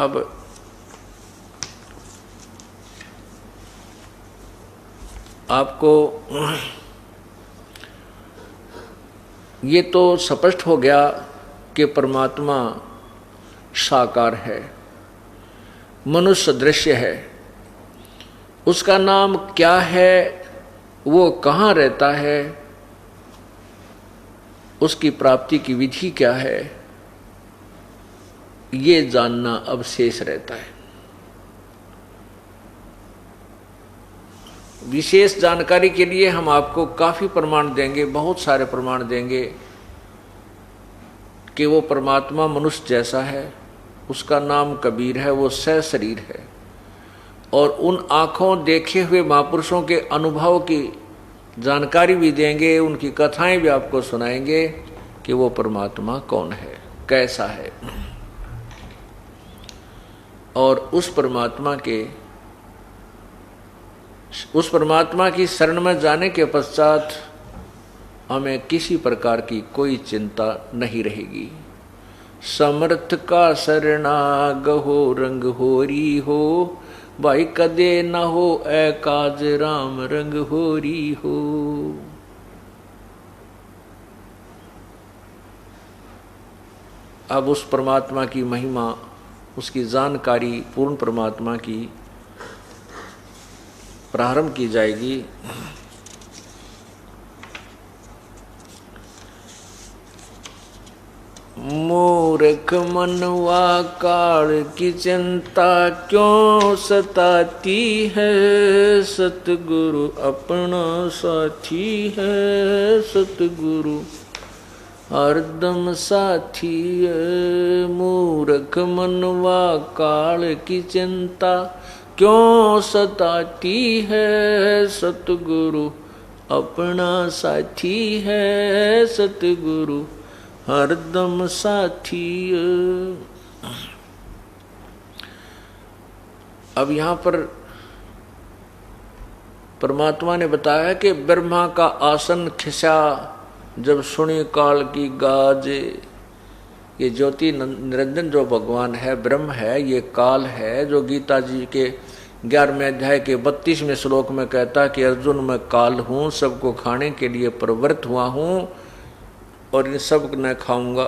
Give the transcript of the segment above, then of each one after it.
अब आपको ये तो स्पष्ट हो गया कि परमात्मा साकार है, मनुष्य दृश्य है। उसका नाम क्या है, वो कहाँ रहता है, उसकी प्राप्ति की विधि क्या है, ये जानना अब शेष रहता है। विशेष जानकारी के लिए हम आपको काफी प्रमाण देंगे, बहुत सारे प्रमाण देंगे कि वो परमात्मा मनुष्य जैसा है, उसका नाम कबीर है, वो सशरीर है। और उन आंखों देखे हुए महापुरुषों के अनुभव की जानकारी भी देंगे, उनकी कथाएं भी आपको सुनाएंगे कि वो परमात्मा कौन है, कैसा है। और उस परमात्मा की शरण में जाने के पश्चात हमें किसी प्रकार की कोई चिंता नहीं रहेगी। समर्थ का शरणागहो रंग होरी हो, भाई कदे न हो ए काज राम रंग होरी हो। अब उस परमात्मा की महिमा, उसकी जानकारी, पूर्ण परमात्मा की प्रारंभ की जाएगी। मूर्ख मनवा काल की चिंता क्यों सताती है, सतगुरु अपना साथी है, सतगुरु हरदम साथी है। मूर्ख मनवा काल की चिंता क्यों सताती है, सतगुरु अपना साथी है, सतगुरु हरदम साथी। अब यहां पर परमात्मा ने बताया कि ब्रह्मा का आसन खिसा जब सुनी काल की गाज। ये ज्योति निरंजन जो भगवान है, ब्रह्म है, ये काल है, जो गीता जी के 11वें अध्याय के 32वें श्लोक में कहता कि अर्जुन मैं काल हूं, सबको खाने के लिए प्रवृत्त हुआ हूं और इन सब न खाऊंगा।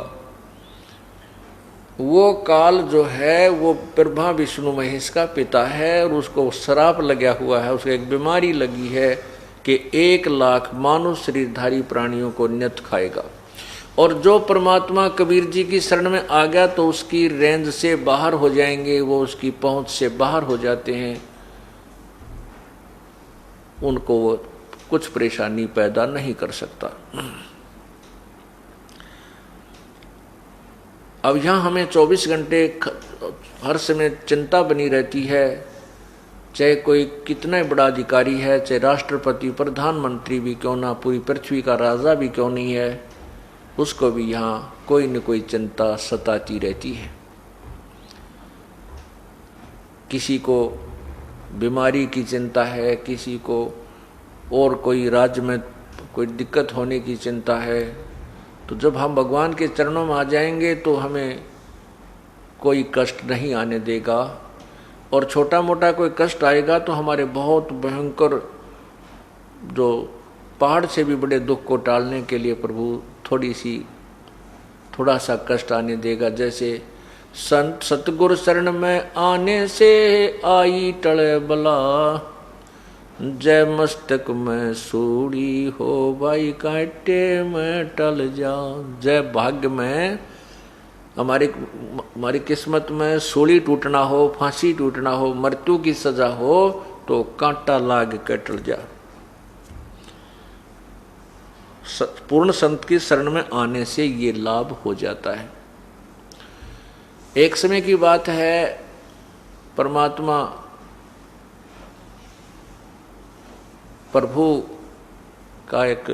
वो काल जो है वो ब्रह्मा विष्णु महेश का पिता है और उसको श्राप लगा हुआ है, उसको एक बीमारी लगी है कि 1 लाख मानव शरीरधारी प्राणियों को नियत खाएगा। और जो परमात्मा कबीर जी की शरण में आ गया तो उसकी रेंज से बाहर हो जाएंगे, वो उसकी पहुंच से बाहर हो जाते हैं, उनको वो कुछ परेशानी पैदा नहीं कर सकता। अब यहाँ हमें 24 घंटे हर समय चिंता बनी रहती है, चाहे कोई कितना बड़ा अधिकारी है, चाहे राष्ट्रपति प्रधानमंत्री भी क्यों ना, पूरी पृथ्वी का राजा भी क्यों नहीं है, उसको भी यहाँ कोई न कोई चिंता सताती रहती है। किसी को बीमारी की चिंता है, किसी को और कोई राज्य में कोई दिक्कत होने की चिंता है। तो जब हम भगवान के चरणों में आ जाएंगे तो हमें कोई कष्ट नहीं आने देगा, और छोटा मोटा कोई कष्ट आएगा तो हमारे बहुत भयंकर जो पहाड़ से भी बड़े दुख को टालने के लिए प्रभु थोड़ा सा कष्ट आने देगा। जैसे संत सतगुरु शरण में आने से आई टले बला, जय मस्तक में सूड़ी हो भाई कांटे में टल जा। जय भाग्य में हमारी किस्मत में सूली टूटना हो, फांसी टूटना हो, मृत्यु की सजा हो तो कांटा लाग के टल जा। पूर्ण संत की शरण में आने से ये लाभ हो जाता है। एक समय की बात है, परमात्मा प्रभु का एक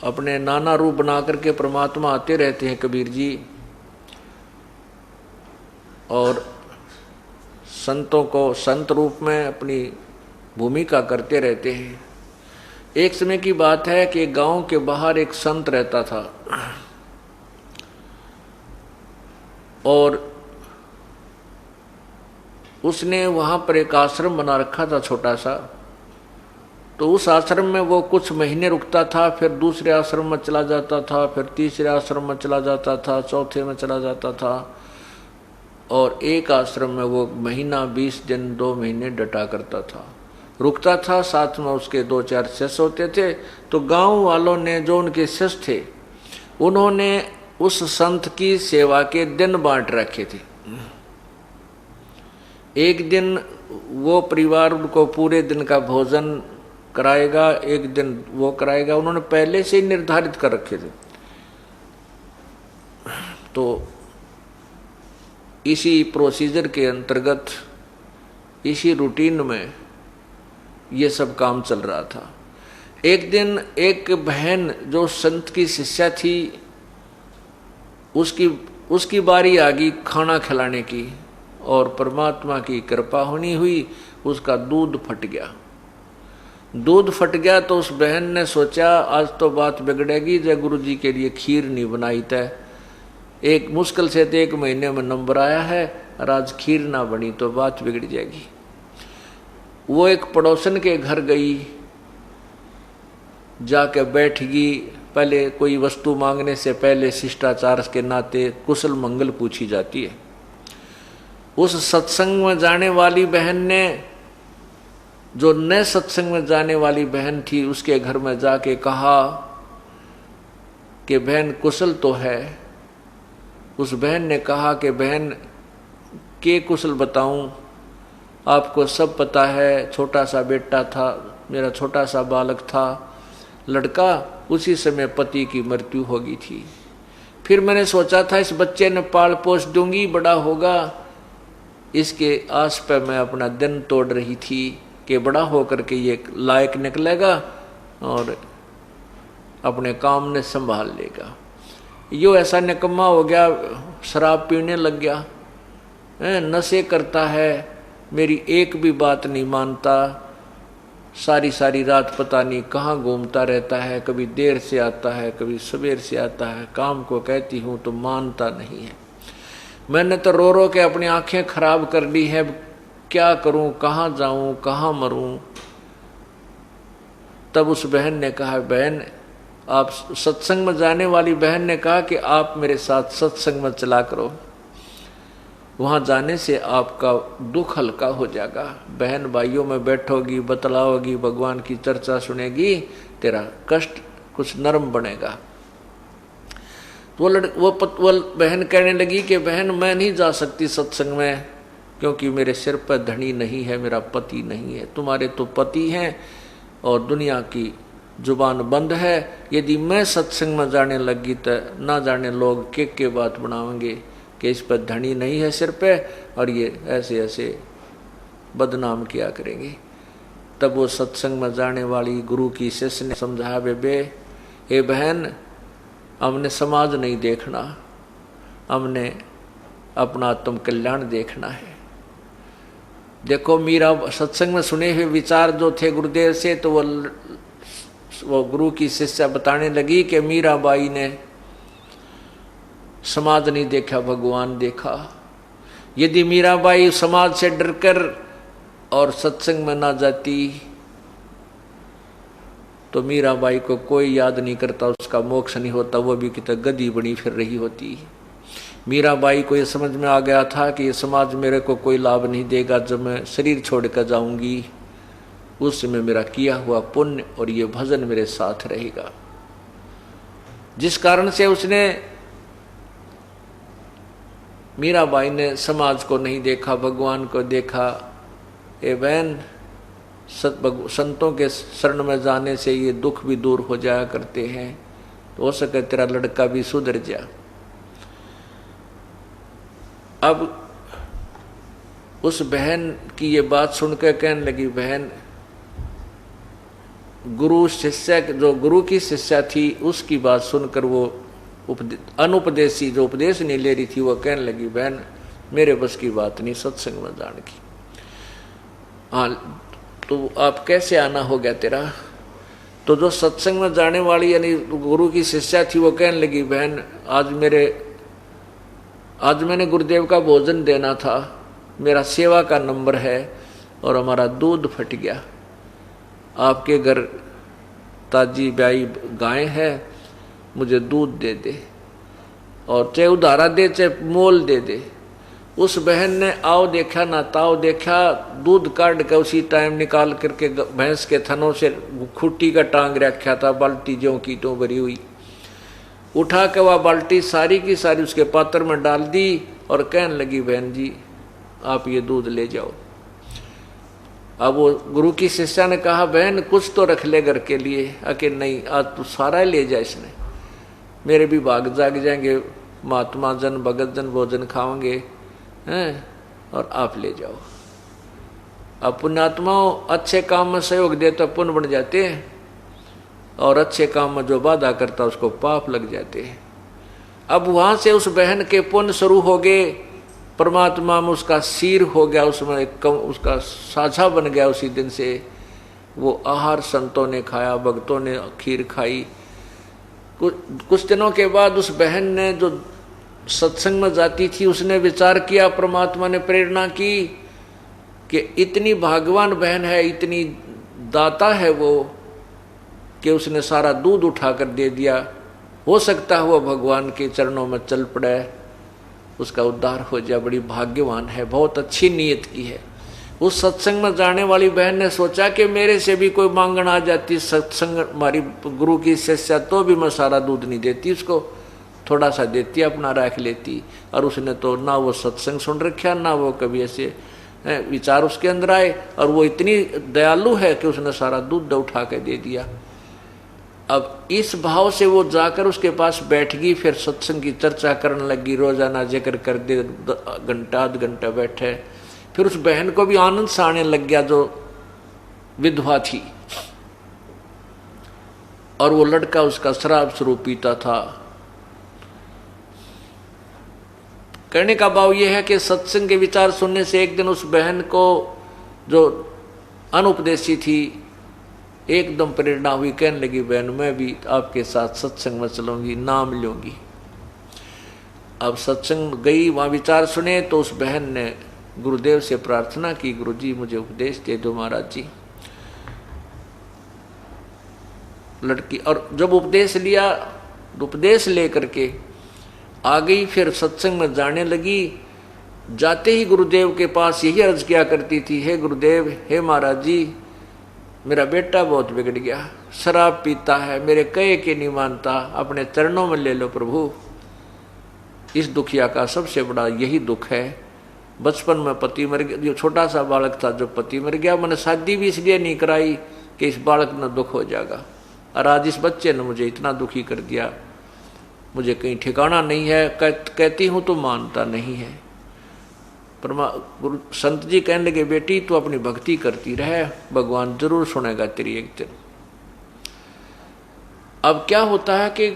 अपने नाना रूप बना करके परमात्मा आते रहते हैं कबीर जी, और संतों को संत रूप में अपनी भूमिका करते रहते हैं। एक समय की बात है कि गांव के बाहर एक संत रहता था। और उसने वहाँ पर एक आश्रम बना रखा था छोटा सा। तो उस आश्रम में वो कुछ महीने रुकता था, फिर दूसरे आश्रम में चला जाता था, फिर तीसरे आश्रम में चला जाता था, चौथे में चला जाता था, और एक आश्रम में वो महीना 20 दिन 2 महीने डटा करता था, रुकता था। साथ में उसके 2-4 शिष्य होते थे। तो गांव वालों ने, जो उनके शिष्य थे, उन्होंने उस संत की सेवा के दिन बांट रखे थे। एक दिन वो परिवार उनको पूरे दिन का भोजन कराएगा, एक दिन वो कराएगा, उन्होंने पहले से ही निर्धारित कर रखे थे। तो इसी प्रोसीजर के अंतर्गत, इसी रूटीन में ये सब काम चल रहा था। एक दिन एक बहन जो संत की शिष्या थी, उसकी बारी आ गई खाना खिलाने की, और परमात्मा की कृपा होनी हुई, उसका दूध फट गया। दूध फट गया तो उस बहन ने सोचा आज तो बात बिगड़ेगी, जय गुरु जी के लिए खीर नहीं बनाई तय। एक मुश्किल से 1 महीने में नंबर आया है, और आज खीर ना बनी तो बात बिगड़ जाएगी। वो एक पड़ोसन के घर गई, जाके बैठ गई। पहले कोई वस्तु मांगने से पहले शिष्टाचार के नाते कुशल मंगल पूछी जाती है। उस सत्संग में जाने वाली बहन ने, जो नए सत्संग में जाने वाली बहन थी, उसके घर में जाके कहा कि बहन कुशल तो है। उस बहन ने कहा कि बहन के कुशल बताऊं, आपको सब पता है, छोटा सा बेटा था, मेरा छोटा सा बालक था, लड़का, उसी समय पति की मृत्यु हो गई थी। फिर मैंने सोचा था इस बच्चे ने पाल पोस दूंगी, बड़ा होगा, इसके आस पर मैं अपना दिन तोड़ रही थी कि बड़ा होकर के ये लायक निकलेगा और अपने काम ने संभाल लेगा। यो ऐसा निकम्मा हो गया, शराब पीने लग गया, नशे करता है, मेरी एक भी बात नहीं मानता, सारी सारी रात पता नहीं कहाँ घूमता रहता है, कभी देर से आता है, कभी सवेर से आता है, काम को कहती हूँ तो मानता नहीं है। मैंने तो रो रो के अपनी आंखें खराब कर ली है, क्या करूं, कहाँ जाऊं, कहाँ मरूं। तब उस बहन ने कहा, बहन आप सत्संग में जाने वाली बहन ने कहा कि आप मेरे साथ सत्संग में चला करो, वहां जाने से आपका दुख हल्का हो जाएगा। बहन भाइयों में बैठोगी, बतलाओगी, भगवान की चर्चा सुनेगी, तेरा कष्ट कुछ नरम बनेगा। वो बहन कहने लगी कि बहन मैं नहीं जा सकती सत्संग में, क्योंकि मेरे सिर पर धनी नहीं है, मेरा पति नहीं है। तुम्हारे तो पति हैं और दुनिया की जुबान बंद है। यदि मैं सत्संग में जाने लगी तो ना जाने लोग के बात बनाएंगे कि इस पर धनी नहीं है सिर पे, और ये ऐसे ऐसे बदनाम किया करेंगे। तब वो सत्संग में जाने वाली गुरु की शिष्य ने समझाया, बेबे हे बहन, हमने समाज नहीं देखना, हमने अपना आत्म कल्याण देखना है। देखो मीरा सत्संग में सुने हुए विचार जो थे गुरुदेव से, तो वो गुरु की शिष्या बताने लगी कि मीराबाई ने समाज नहीं देखा, भगवान देखा। यदि मीराबाई समाज से डरकर और सत्संग में ना जाती तो मीराबाई को कोई याद नहीं करता, उसका मोक्ष नहीं होता, वो भी कितना गधी बनी फिर रही होती। मीराबाई को ये समझ में आ गया था कि ये समाज मेरे को कोई लाभ नहीं देगा, जब मैं शरीर छोड़कर जाऊंगी उस समय मेरा किया हुआ पुण्य और ये भजन मेरे साथ रहेगा। जिस कारण से उसने, मीराबाई ने समाज को नहीं देखा, भगवान को देखा। ए बहन, संतों के शरण में जाने से ये दुख भी दूर हो जाया करते हैं, तो हो सके तेरा लड़का भी सुधर जा। अब उस बहन की ये बात सुनकर कहने लगी, बहन गुरु शिष्य, जो गुरु की शिष्या थी, उसकी बात सुनकर वो अनुपदेशी जो उपदेश नहीं ले रही थी, वो कहने लगी, बहन मेरे बस की बात नहीं सत्संग में जाने की। हाँ, तो आप कैसे आना हो गया तेरा? तो जो सत्संग में जाने वाली यानी गुरु की शिष्या थी, वो कहने लगी, बहन आज मेरे आज मैंने गुरुदेव का भोजन देना था, मेरा सेवा का नंबर है और हमारा दूध फट गया। आपके घर ताजी ब्याई गाय है, मुझे दूध दे दे और चाहे उधारा दे चाहे मोल दे दे। उस बहन ने आओ देखा ना ताओ देखा, दूध काट के उसी टाइम निकाल करके भैंस के थनों से खुट्टी का टांग रखा था, बाल्टी ज्यों की त्यों भरी हुई, उठा के वह बाल्टी सारी की सारी उसके पात्र में डाल दी और कहने लगी बहन जी आप ये दूध ले जाओ। अब वो गुरु की शिष्या ने कहा बहन कुछ तो रख ले घर के लिए। अके नहीं, आज तू सारा ले जा, इसने मेरे भी भाग जाग जाएंगे, महात्मा जन भगत जन भोजन खाओगे हैं, और आप ले जाओ। अब पुण्यात्माओं अच्छे काम में सहयोग दे तो पुण्य बन जाते हैं, और अच्छे काम में जो बाधा करता उसको पाप लग जाते हैं। अब वहां से उस बहन के पुण्य शुरू हो गए, परमात्मा में उसका सिर हो गया, उसमें उसका साझा बन गया। उसी दिन से वो आहार संतों ने खाया, भक्तों ने खीर खाई। कुछ दिनों के बाद उस बहन ने जो सत्संग में जाती थी, उसने विचार किया, परमात्मा ने प्रेरणा की कि इतनी भाग्यवान बहन है, इतनी दाता है वो, कि उसने सारा दूध उठाकर दे दिया। हो सकता है वो भगवान के चरणों में चल पड़े, उसका उद्धार हो जाए, बड़ी भाग्यवान है, बहुत अच्छी नीयत की है। उस सत्संग में जाने वाली बहन ने सोचा कि मेरे से भी कोई मांगन आ जाती सत्संग, हमारी गुरु की शिष्या, तो भी मैं सारा दूध नहीं देती उसको, थोड़ा सा देती, अपना रख लेती। और उसने तो ना वो सत्संग सुन रखा, ना वो कभी ऐसे विचार उसके अंदर आए, और वो इतनी दयालु है कि उसने सारा दूध उठा के दे दिया। अब इस भाव से वो जाकर उसके पास बैठ गई, फिर सत्संग की चर्चा करने लगी, रोजाना जिक्र कर दे, घंटा आध घंटा बैठे। फिर उस बहन को भी आनंद सा आने लग गया जो विधवा थी, और वो लड़का उसका शराब स्वरूप पीता था। कहने का भाव यह है कि सत्संग के विचार सुनने से एक दिन उस बहन को जो अनुपदेशी थी एकदम प्रेरणा हुई, कहने लगी बहन मैं भी आपके साथ सत्संग में चलूंगी, नाम लूंगी। अब सत्संग गई, वहां विचार सुने तो उस बहन ने गुरुदेव से प्रार्थना की, गुरुजी मुझे उपदेश दे दो महाराज जी। लड़की और जब उपदेश लिया, उपदेश लेकर के आ गई, फिर सत्संग में जाने लगी। जाते ही गुरुदेव के पास यही अर्ज किया करती थी, हे गुरुदेव, हे महाराज जी, मेरा बेटा बहुत बिगड़ गया, शराब पीता है, मेरे कहे के नहीं मानता, अपने चरणों में ले लो प्रभु। इस दुखिया का सबसे बड़ा यही दुख है। बचपन में पति मर गया, जो छोटा सा बालक था जो पति मर गया, मैंने शादी भी इसलिए नहीं कराई कि इस बालक में दुख हो जाएगा, और आज इस बच्चे ने मुझे इतना दुखी कर दिया, मुझे कहीं ठिकाना नहीं है, कहती हूँ तो मानता नहीं है। गुरु संत जी कहने लगे बेटी तू अपनी भक्ति करती रहे, भगवान जरूर सुनेगा तेरी एक दिन। अब क्या होता है कि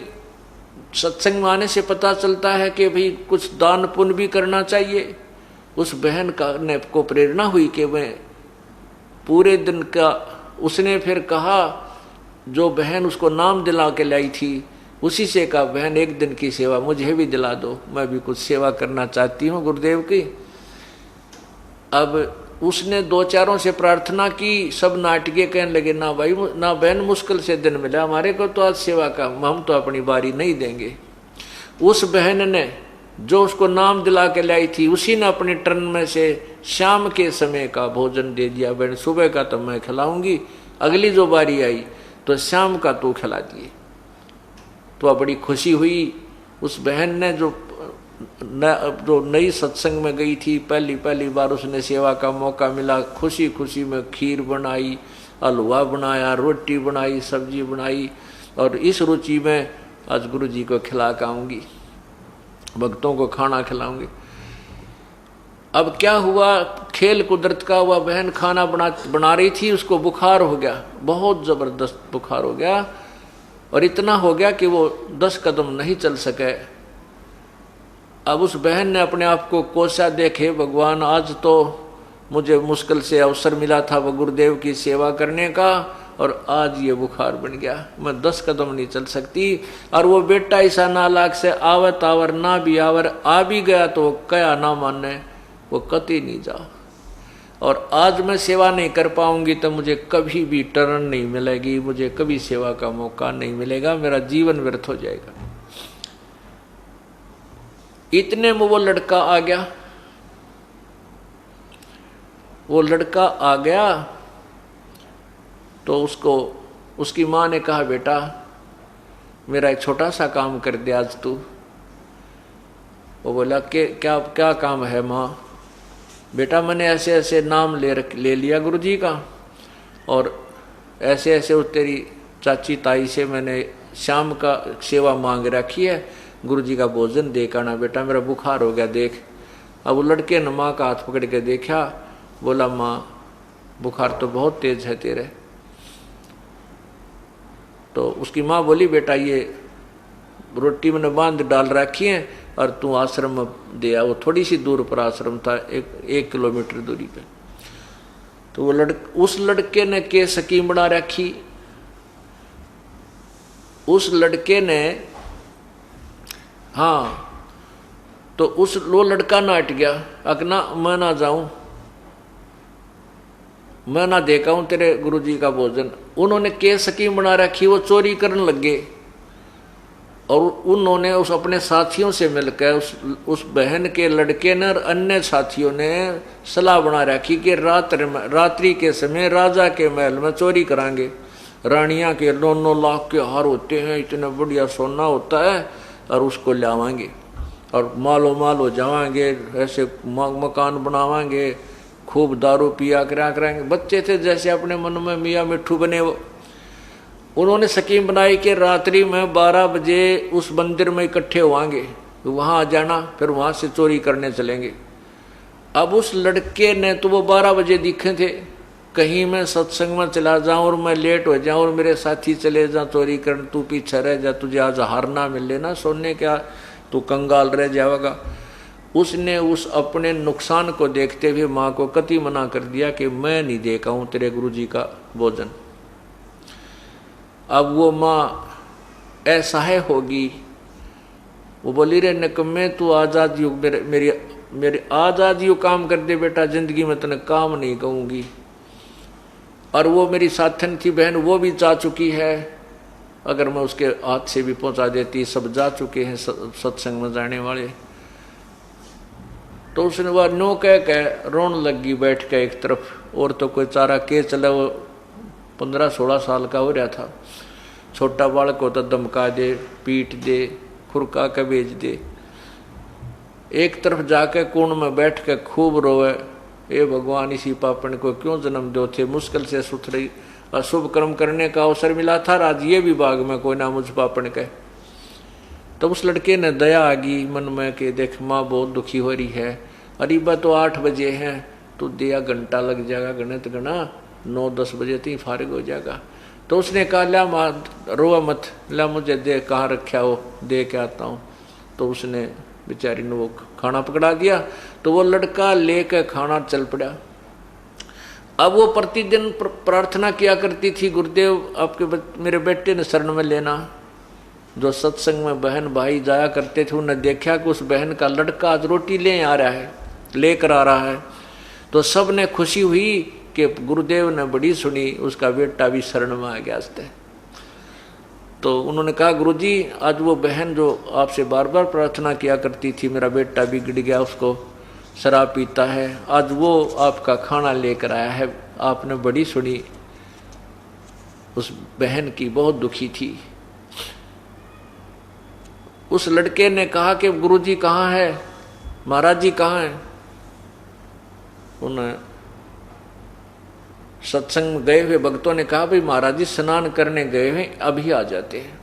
सत्संग में आने से पता चलता है कि भाई कुछ दान पुण्य भी करना चाहिए। उस बहन का ने को प्रेरणा हुई कि मैं पूरे दिन का, उसने फिर कहा जो बहन उसको नाम दिला के लाई थी उसी से कहा बहन एक दिन की सेवा मुझे भी दिला दो, मैं भी कुछ सेवा करना चाहती हूँ गुरुदेव की। अब उसने दो चारों से प्रार्थना की, सब नाटकीय कहने लगे ना भाई ना बहन, मुश्किल से दिन मिला हमारे को तो आज सेवा का, हम तो अपनी बारी नहीं देंगे। उस बहन ने जो उसको नाम दिला के लाई थी उसी ने अपने टर्न में से शाम के समय का भोजन दे दिया। बहन सुबह का तो मैं खिलाऊंगी, अगली जो बारी आई तो शाम का तू खिला दिए। तो बड़ी खुशी हुई उस बहन ने जो नई सत्संग में गई थी, पहली बार उसने सेवा का मौका मिला, खुशी खुशी में खीर बनाई, हलवा बनाया, रोटी बनाई, सब्जी बनाई, और इस रुचि में आज गुरु जी को खिला के आऊंगी, भक्तों को खाना खिलाऊंगी। अब क्या हुआ, खेल कुदरत का हुआ, बहन खाना बना रही थी, उसको बुखार हो गया, बहुत जबरदस्त बुखार हो गया, और इतना हो गया कि वो 10 कदम नहीं चल सके। अब उस बहन ने अपने आप को कोसा, देखे भगवान आज तो मुझे मुश्किल से अवसर मिला था वो गुरुदेव की सेवा करने का, और आज ये बुखार बन गया, मैं 10 कदम नहीं चल सकती। और वो बेटा ऐसा नालायक से आवत आवर ना भी आवर, आ भी गया तो क्या ना माने, वो कतई नहीं जा। और आज मैं सेवा नहीं कर पाऊंगी तो मुझे कभी भी टर्न नहीं मिलेगी, मुझे कभी सेवा का मौका नहीं मिलेगा, मेरा जीवन व्यर्थ हो जाएगा। इतने में वो लड़का आ गया। वो लड़का आ गया तो उसको उसकी माँ ने कहा, बेटा मेरा एक छोटा सा काम कर दे आज तू। वो बोला कि क्या क्या काम है माँ? बेटा मैंने ऐसे ऐसे नाम ले लिया गुरुजी का, और ऐसे ऐसे वो तेरी चाची ताई से मैंने शाम का सेवा मांग रखी है, गुरुजी का भोजन दे आना बेटा, मेरा बुखार हो गया देख। अब वो लड़के ने माँ का हाथ पकड़ के देखा, बोला माँ बुखार तो बहुत तेज है तेरे। तो उसकी माँ बोली, बेटा ये रोटी मैंने बांध डाल रखी है और तू आश्रम में दे आ। वो थोड़ी सी दूर पर आश्रम था, एक किलोमीटर दूरी पे। तो वो उस लड़के ने के स्कीम बना रखी। उस लड़के ने, हाँ, तो वो लड़का ना हट गया, अकना मैं ना जाऊं, मैं ना देखा हूं तेरे गुरुजी का भोजन। उन्होंने के स्कीम बना रखी, वो चोरी करने लगे। और उन्होंने उस अपने साथियों से मिलकर उस बहन के लड़के ने और अन्य साथियों ने सलाह बना रखी कि रात्रि के समय राजा के महल में चोरी कराएंगे। रानियां के 9-9 लाख के हार होते हैं, इतना बढ़िया सोना होता है, और उसको लावांगे और मालो माल हो जावांगे, ऐसे मकान बनावांगे, खूब दारू पिया कराएंगे। बच्चे थे जैसे अपने मन में मियाँ मिट्ठू बने। वो उन्होंने स्कीम बनाई कि रात्रि में 12 बजे उस मंदिर में इकट्ठे होंगे, वहाँ आ जाना, फिर वहाँ से चोरी करने चलेंगे। अब उस लड़के ने तो वो 12 बजे दिखे थे, कहीं मैं सत्संग में चला जाऊं और मैं लेट हो जाऊं और मेरे साथी चले जाऊं चोरी करने, तू पीछे रह जा, तुझे आज हार ना मिले ना सोने क्या, तू कंगाल रह जाएगा। उसने उस अपने नुकसान को देखते हुए माँ को कति मना कर दिया कि मैं नहीं देखा हूं तेरे गुरुजी का भोजन। अब वो माँ असहाय होगी, वो बोली रे निकम्मे तू आजाद युग मेरे आजाद युग काम कर दे बेटा, जिंदगी में तने काम नहीं कहूँगी। और वो मेरी साथन थी बहन, वो भी जा चुकी है, अगर मैं उसके हाथ से भी पहुंचा देती, सब जा चुके हैं सत्संग में जाने वाले। तो उसने वह नो कह रोन लगी बैठ के एक तरफ, और तो कोई चारा के चला। वो 15-16 साल का हो रहा था, छोटा बालक होता धमका दे, पीट दे, खुरका के भेज दे। एक तरफ जाके कुंड में बैठ के खूब रोए, ए भगवान इसी पापन को क्यों जन्म दो थे, मुश्किल से सुथरी अशुभ कर्म करने का अवसर मिला था, आज ये भी बाग में कोई ना मुझ पापन के। तब उस लड़के ने दया आ गई मन में कि देख माँ बहुत दुखी हो रही है, अरीबा तो 8 बजे हैं, तो दिया घंटा लग जाएगा, गणित गणा 9-10 बजे तक फारिग हो जाएगा। तो उसने कहा ला माँ रोआ मत, ला मुझे दे, कहाँ रखा हो, दे के आता हूँ। तो उसने बेचारी ने वो खाना पकड़ा दिया, तो वो लड़का लेकर खाना चल पड़ा। अब वो प्रतिदिन प्रार्थना किया करती थी, गुरुदेव आपके मेरे बेटे ने शरण में लेना। जो सत्संग में बहन भाई जाया करते थे, उन्हें देखा कि उस बहन का लड़का आज रोटी लेकर आ रहा है, तो सब ने खुशी हुई कि गुरुदेव ने बड़ी सुनी, उसका बेटा भी शरण में आ गया। तो उन्होंने कहा गुरुजी आज वो बहन जो आपसे बार बार प्रार्थना किया करती थी, मेरा बेटा बिगड़ गया, उसको शराब पीता है, आज वो आपका खाना लेकर आया है, आपने बड़ी सुनी। उस बहन की बहुत दुखी थी। उस लड़के ने कहा कि गुरुजी कहाँ है, महाराज जी कहाँ हैं? उन्हें सत्संग में गए हुए भक्तों ने कहा भाई महाराज जी स्नान करने गए हैं, अभी आ जाते हैं।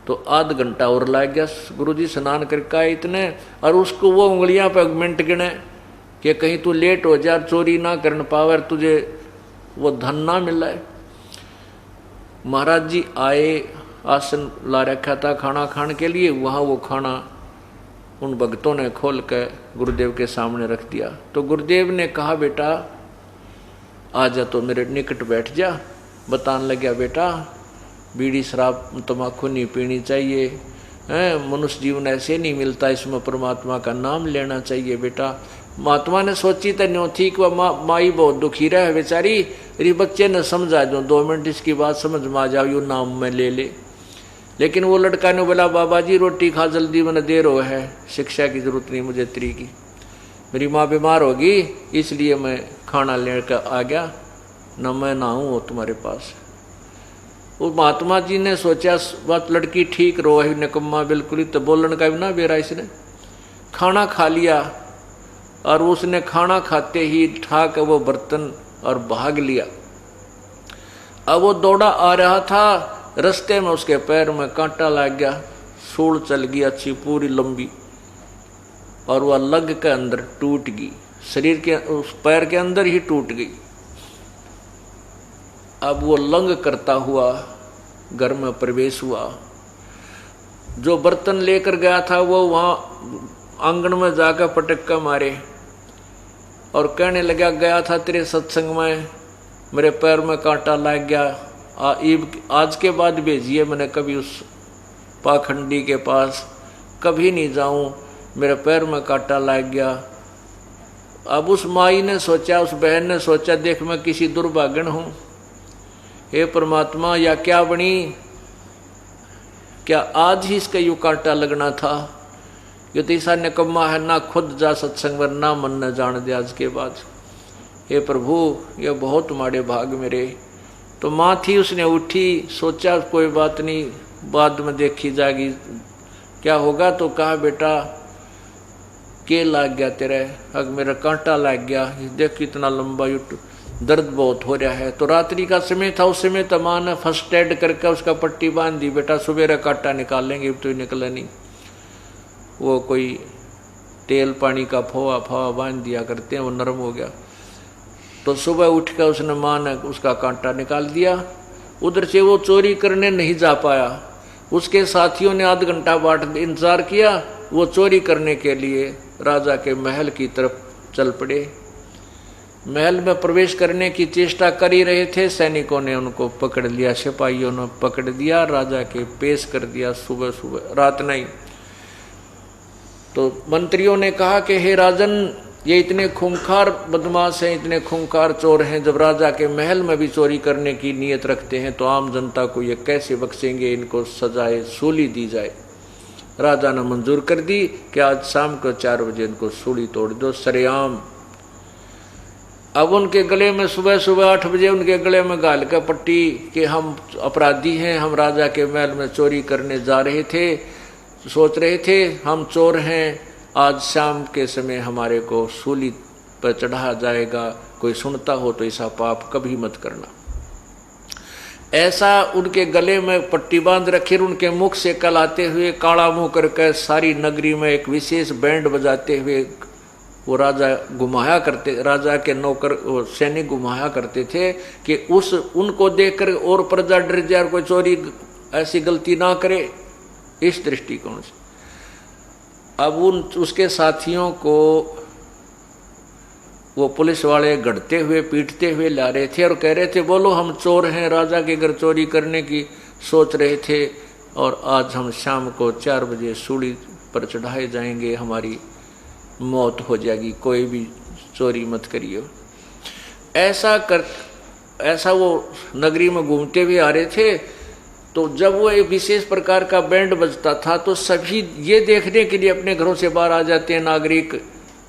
तो आध घंटा और लग गया, गुरुजी स्नान करके आए इतने, और उसको वो उंगलियां पे मिनट गिने कि कहीं तू लेट हो जा, चोरी ना कर पावे, तुझे वो धन ना मिला है। महाराज जी आए, आसन ला रखा था खाना खाने के लिए, वहाँ वो खाना उन भक्तों ने खोल कर गुरुदेव के सामने रख दिया। तो गुरुदेव ने कहा बेटा आ जा, तो मेरे निकट बैठ जा, बताने लग गया, बेटा बीड़ी शराब तम्बाकू नहीं पीनी चाहिए, मनुष्य जीवन ऐसे नहीं मिलता, इसमें परमात्मा का नाम लेना चाहिए बेटा। महात्मा ने सोची तो न्यों थी कि वह माई बहुत दुखी रहे बेचारी, अरे बच्चे ने समझा दो 2 मिनट इसकी बात समझ में आ जाओ, यू नाम में ले ले। लेकिन वो लड़का ने बोला, बाबा जी रोटी खा जल्दी, मैंने देर हो है, शिक्षा की जरूरत नहीं मुझे त्री की, मेरी माँ बीमार होगी इसलिए मैं खाना लेकर आ गया, न मैं ना हूँ तुम्हारे पास। वो महात्मा जी ने सोचा बात लड़की ठीक रो है, निकम्मा बिल्कुल ही, तो बोलने का भी ना बेरा। इसने खाना खा लिया और उसने खाना खाते ही उठा के वो बर्तन और भाग लिया। अब वो दौड़ा आ रहा था, रास्ते में उसके पैर में कांटा लग गया, सूल चल गई अच्छी पूरी लंबी, और वह लग के अंदर टूट गई, शरीर के उस पैर के अंदर ही टूट गई। अब वो लंग करता हुआ घर में प्रवेश हुआ। जो बर्तन लेकर गया था वो वहां आंगन में जाकर पटक्का मारे और कहने लगा, गया था तेरे सत्संग में, मेरे पैर में कांटा लग गया, आज के बाद भेजिए, मैंने कभी उस पाखंडी के पास कभी नहीं जाऊं, मेरे पैर में कांटा लग गया। अब उस माई ने सोचा, उस बहन ने सोचा, देख मैं किसी दुर्भाग्यन हूं, हे परमात्मा या क्या बनी, क्या आज ही इसका यू कांटा लगना था, ये तो ऐसा निकम्मा है, ना खुद जा सत्संग में, ना मन न जान दे आज के बाद। हे प्रभु ये बहुत माड़े भाग मेरे। तो माँ थी, उसने उठी, सोचा कोई बात नहीं, बाद में देखी जाएगी क्या होगा। तो कहा, बेटा के लग गया तेरे, अग मेरा कांटा लग गया, देख कितना लंबा, दर्द बहुत हो रहा है। तो रात्रि का समय था, उस समय तो माँ ने फर्स्ट एड करके उसका पट्टी बांध दी, बेटा सुबह कांटा निकाल लेंगे, तो निकला नहीं। वो कोई तेल पानी का फवा बांध दिया करते हैं, वो नरम हो गया। तो सुबह उठ कर उसने माँ ने उसका कांटा निकाल दिया। उधर से वो चोरी करने नहीं जा पाया, उसके साथियों ने आध घंटा बाट इंतजार किया, वो चोरी करने के लिए राजा के महल की तरफ चल पड़े। महल में प्रवेश करने की चेष्टा कर ही रहे थे, सैनिकों ने उनको पकड़ लिया, सिपाहियों ने पकड़ दिया, राजा के पेश कर दिया सुबह सुबह, रात नहीं। तो मंत्रियों ने कहा कि हे राजन, ये इतने खूंखार बदमाश हैं, इतने खूंखार चोर हैं, जब राजा के महल में भी चोरी करने की नीयत रखते हैं तो आम जनता को ये कैसे बख्शेंगे, इनको सजाए सूली दी जाए। राजा ने मंजूर कर दी कि आज शाम को 4 बजे इनको सूली तोड़ दो सरेआम। अब उनके गले में सुबह सुबह 8 बजे उनके गले में गाल का पट्टी कि हम अपराधी हैं, हम राजा के महल में चोरी करने जा रहे थे, सोच रहे थे हम चोर हैं, आज शाम के समय हमारे को सूली पर चढ़ाया जाएगा, कोई सुनता हो तो ऐसा पाप कभी मत करना। ऐसा उनके गले में पट्टी बांध रखी, उनके मुख से कल आते हुए काला मुंह करके सारी नगरी में एक विशेष बैंड बजाते हुए वो राजा घुमाया करते, राजा के नौकर सैनिक घुमाया करते थे कि उनको देखकर और प्रजा डर जाए, कोई चोरी ऐसी गलती ना करे, इस दृष्टिकोण से। अब उसके साथियों को वो पुलिस वाले गढ़ते हुए पीटते हुए ला रहे थे और कह रहे थे, बोलो हम चोर हैं, राजा के घर चोरी करने की सोच रहे थे और आज हम शाम को 4 बजे सूली पर चढ़ाए जाएंगे, हमारी मौत हो जाएगी, कोई भी चोरी मत करिए। ऐसा वो नगरी में घूमते हुए आ रहे थे। तो जब वो एक विशेष प्रकार का बैंड बजता था तो सभी ये देखने के लिए अपने घरों से बाहर आ जाते हैं नागरिक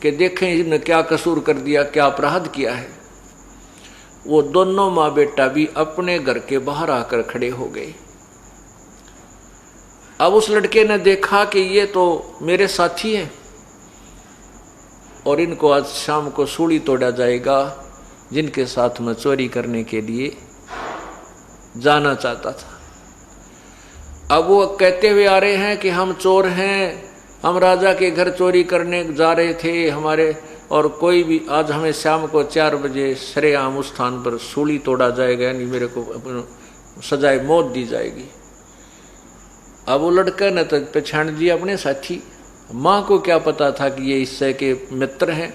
कि देखें इन्होंने क्या कसूर कर दिया, क्या अपराध किया है। वो दोनों माँ बेटा भी अपने घर के बाहर आकर खड़े हो गए। अब उस लड़के ने देखा कि ये तो मेरे साथी हैं और इनको आज शाम को सूली तोड़ा जाएगा, जिनके साथ मैं चोरी करने के लिए जाना चाहता था। अब वो कहते हुए आ रहे हैं कि हम चोर हैं, हम राजा के घर चोरी करने जा रहे थे हमारे, और कोई भी आज हमें शाम को 4 बजे सरेआम उस स्थान पर सूली तोड़ा जाएगा, यानी मेरे को सजाए मौत दी जाएगी। अब वो लड़का ने तो पहचान दिया अपने साथी। माँ को क्या पता था कि ये इससे के मित्र हैं।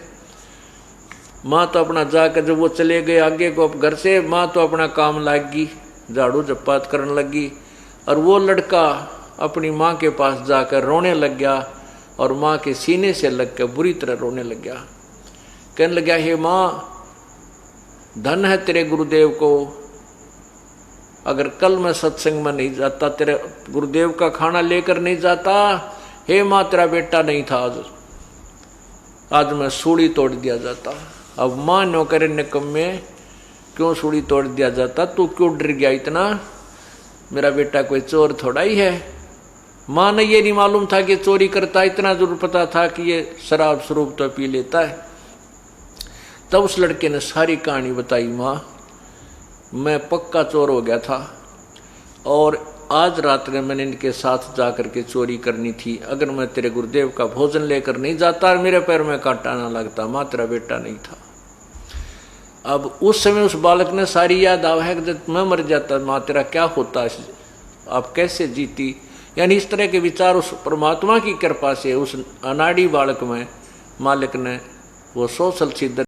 माँ तो अपना जाकर जब वो चले गए आगे को घर से, माँ तो अपना काम लागी, झाड़ू झप्पात करने लगी। और वो लड़का अपनी माँ के पास जाकर रोने लग गया और माँ के सीने से लग कर बुरी तरह रोने लग गया। कहने लगा, हे माँ, धन है तेरे गुरुदेव को, अगर कल मैं सत्संग में नहीं जाता, तेरे गुरुदेव का खाना लेकर नहीं जाता, हे माँ तेरा बेटा नहीं था आज मैं सूली तोड़ दिया जाता। अब माँ नौकर निकम्मे, क्यों सूली तोड़ दिया जाता, तू क्यों डर गया इतना, मेरा बेटा कोई चोर थोड़ा ही है। माँ ने ये नहीं मालूम था कि चोरी करता, इतना जरूर पता था कि ये शराब स्वरूप तो पी लेता है। तब उस लड़के ने सारी कहानी बताई, माँ मैं पक्का चोर हो गया था और आज रात में मैंने इनके साथ जाकर के चोरी करनी थी। अगर मैं तेरे गुरुदेव का भोजन लेकर नहीं जाता और मेरे पैर में कांटा ना लगता, माँ तेरा बेटा नहीं था। अब उस समय उस बालक ने सारी याद आवा है कि जब मैं मर जाता माँ तेरा क्या होता, आप कैसे जीती। यानी इस तरह के विचार उस परमात्मा की कृपा से उस अनाड़ी बालक में मालिक ने वो सोशल सिद्ध